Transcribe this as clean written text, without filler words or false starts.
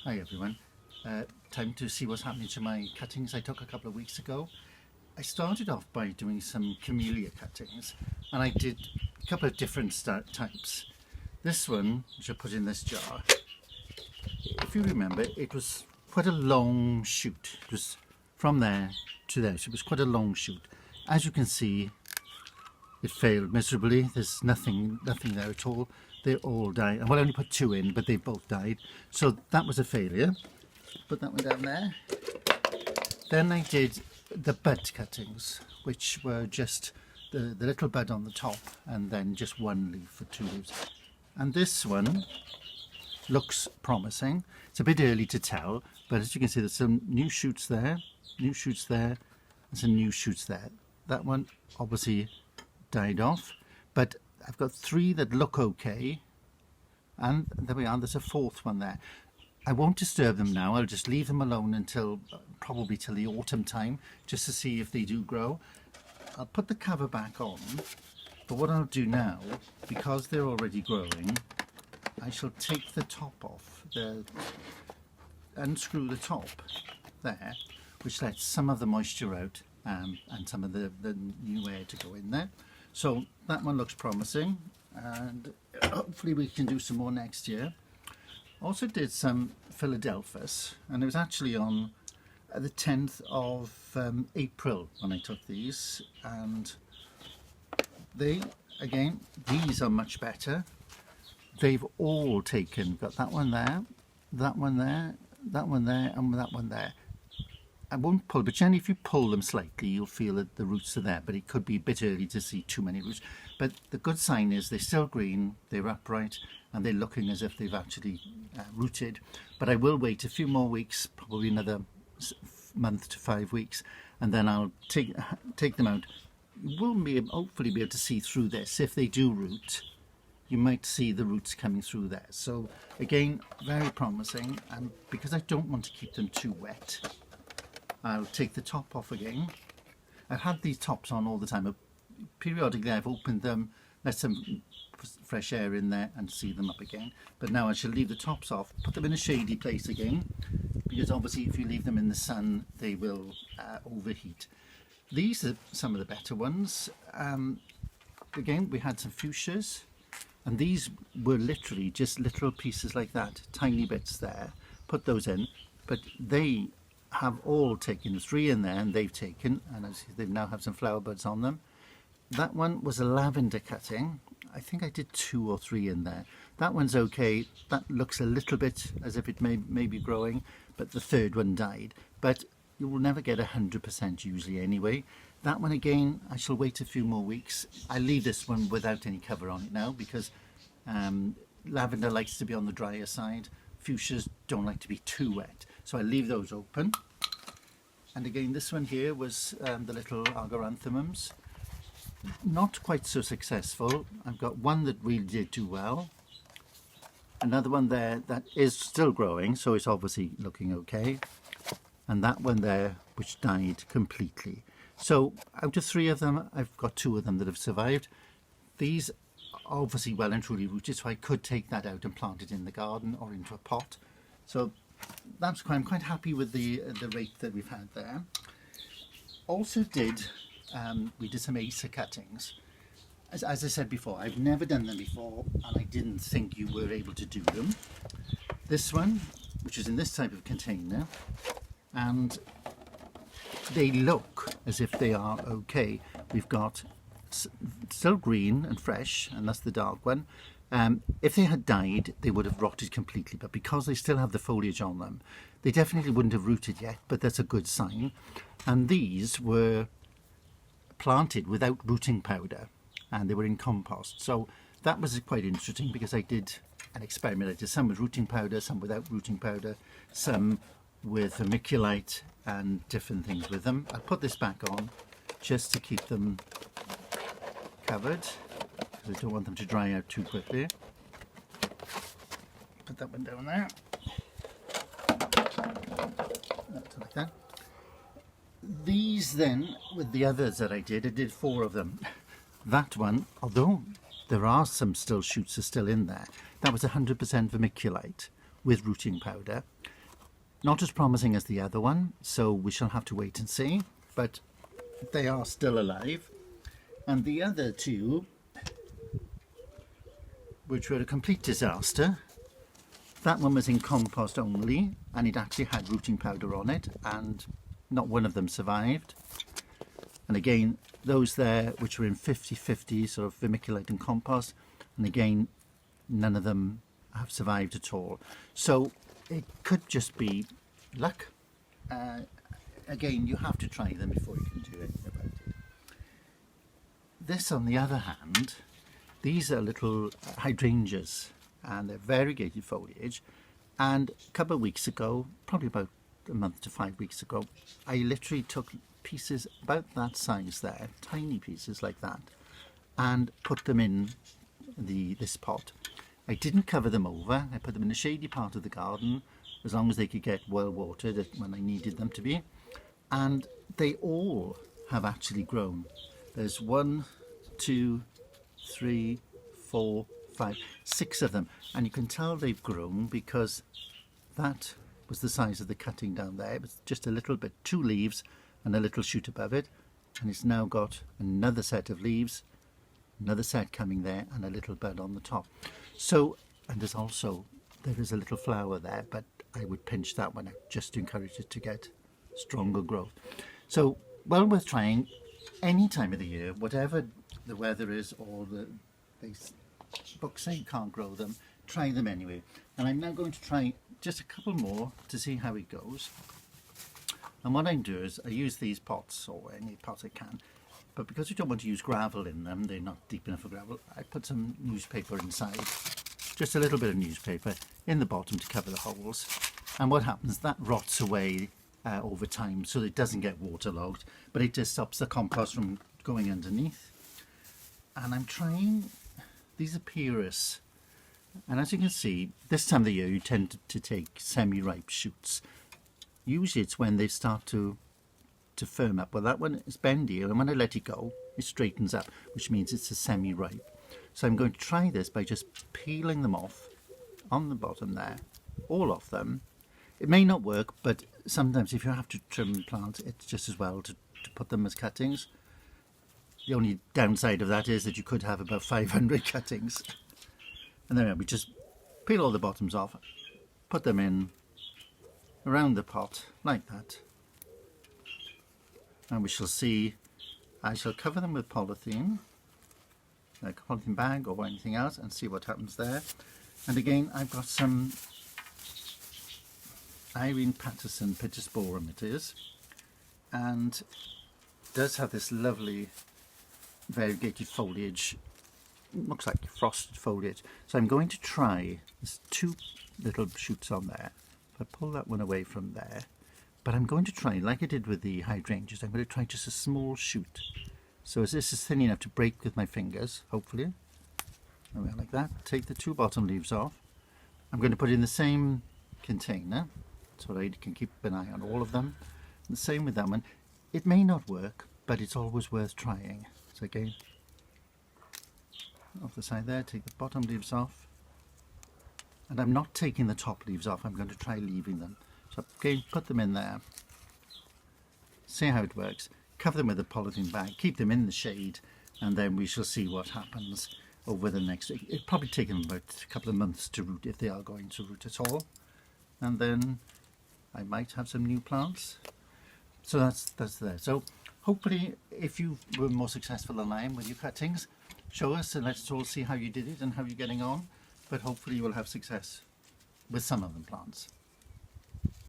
Hi everyone. Time to see what's happening to my cuttings I took a couple of weeks ago. I started off by doing some camellia cuttings and I did a couple of different types. This one, which I put in this jar, if you remember, it was quite a long shoot. It was from there to there, so it was quite a long shoot. As you can see, it failed miserably. There's nothing there at all. They all died. Well, I only put two in, but they both died. So that was a failure. Put that one down there. Then I did the bud cuttings, which were just the little bud on the top and then just one leaf for two leaves. And this one looks promising. It's a bit early to tell, but as you can see, there's some new shoots there, and some new shoots there. That one obviously died off, but I've got three that look okay, and there we are. There's a fourth one there. I won't disturb them now. I'll just leave them alone until probably till the autumn time, just to see if they do grow. I'll put the cover back on, but what I'll do now, because they're already growing, I shall take the top off, unscrew the top there, which lets some of the moisture out and some of the new air to go in there. So that one looks promising, and hopefully we can do some more next year. Also did some Philadelphus, and it was actually on the 10th of April when I took these, and these are much better. They've all taken, got that one there, that one there, that one there, and that one there. I won't pull, but generally if you pull them slightly, you'll feel that the roots are there, but it could be a bit early to see too many roots. But the good sign is they're still green, they're upright, and they're looking as if they've actually rooted. But I will wait a few more weeks, probably another month to 5 weeks, and then I'll take them out. You will hopefully be able to see through this. If they do root, you might see the roots coming through there. So again, very promising, and because I don't want to keep them too wet, I'll take the top off again. I've had these tops on all the time. Periodically I've opened them, let some fresh air in there and see them up again. But now I shall leave the tops off, put them in a shady place again, because obviously if you leave them in the sun they will overheat. These are some of the better ones. Again, we had some fuchsias, and these were literally just little pieces like that, tiny bits there. Put those in, but they have all taken, three in there, and they've taken, and as they now have some flower buds on them. That one was a lavender cutting. I think I did 2 or 3 in there. That one's okay. That looks a little bit as if it may be growing, but the third one died. But you will never get 100% usually anyway. That one again, I shall wait a few more weeks. I leave this one without any cover on it now, because lavender likes to be on the drier side. Fuchsias don't like to be too wet, so I leave those open. And again, this one here was the little agaranthemums. Not quite so successful. I've got one that really did do well, another one there that is still growing, so it's obviously looking okay, and that one there which died completely. So out of 3 of them, I've got 2 of them that have survived. These obviously well and truly rooted, so I could take that out and plant it in the garden or into a pot. So that's I'm quite happy with the rate that we've had there. Also we did some Acer cuttings. As I said before, I've never done them before, and I didn't think you were able to do them. This one, which is in this type of container, and they look as if they are okay. We've got still green and fresh, and that's the dark one. If they had died, they would have rotted completely, but because they still have the foliage on them, they definitely wouldn't have rooted yet, but that's a good sign. And these were planted without rooting powder, and they were in compost. So that was quite interesting, because I did an experiment. I did some with rooting powder, some without rooting powder, some with vermiculite and different things with them. I'll put this back on just to keep them covered, because I don't want them to dry out too quickly. Put that one down there. Like that. These then, with the others that I did 4 of them. That one, although there are some shoots are still in there, that was 100% vermiculite, with rooting powder. Not as promising as the other one, so we shall have to wait and see, but they are still alive. And the other two, which were a complete disaster, that one was in compost only, and it actually had rooting powder on it, and not one of them survived. And again, those there which were in 50-50 sort of vermiculite and compost, and again, none of them have survived at all. So it could just be luck. Again, you have to try them before you can do anything about it. This, on the other hand, these are little hydrangeas, and they're variegated foliage. And a couple of weeks ago, probably about a month to 5 weeks ago, I literally took pieces about that size there, tiny pieces like that, and put them in this pot. I didn't cover them over. I put them in the shady part of the garden, as long as they could get well watered when I needed them to be. And they all have actually grown. There's 1, 2, 3, 4, 5, 6 of them, and you can tell they've grown because that was the size of the cutting down there. It was just a little bit, 2 leaves and a little shoot above it, and it's now got another set of leaves, another set coming there, and a little bud on the top. So, and there is a little flower there, but I would pinch that one out just to encourage it to get stronger growth. So, well worth trying any time of the year, whatever the weather is, or they books say you can't grow them, try them anyway. And I'm now going to try just a couple more to see how it goes. And what I do is I use these pots, or any pot I can, but because you don't want to use gravel in them, they're not deep enough for gravel, I put some newspaper inside, just a little bit of newspaper in the bottom to cover the holes. And what happens, that rots away over time, so it doesn't get waterlogged, but it just stops the compost from going underneath. And I'm trying, these are Pyrrhus, and as you can see, this time of the year you tend to take semi-ripe shoots. Usually it's when they start to firm up. Well, that one is bendy, and when I let it go, it straightens up, which means it's a semi-ripe. So I'm going to try this by just peeling them off on the bottom there, all of them. It may not work, but sometimes if you have to trim plants, it's just as well to put them as cuttings. The only downside of that is that you could have about 500 cuttings. And then we just peel all the bottoms off, put them in around the pot like that. And we shall see, I shall cover them with polythene, like a polythene bag or anything else, and see what happens there. And again, I've got some Irene Patterson Pittosporum it is, and does have this lovely variegated foliage, looks like frosted foliage. So I'm going to try, there's 2 little shoots on there. If I pull that one away from there, but I'm going to try, like I did with the hydrangeas, I'm going to try just a small shoot. So as this is thin enough to break with my fingers, hopefully, like that, take the 2 bottom leaves off. I'm going to put it in the same container, so I can keep an eye on all of them. And the same with that one. It may not work, but it's always worth trying. So again, off the side there, take the bottom leaves off. And I'm not taking the top leaves off, I'm going to try leaving them. So again, put them in there, see how it works, cover them with a polythene bag, keep them in the shade, and then we shall see what happens over the next week. It'll probably take them about a couple of months to root, if they are going to root at all. And then I might have some new plants. So that's there. So hopefully, if you were more successful than I am with your cuttings, show us and let's all see how you did it and how you're getting on. But hopefully you will have success with some of the plants.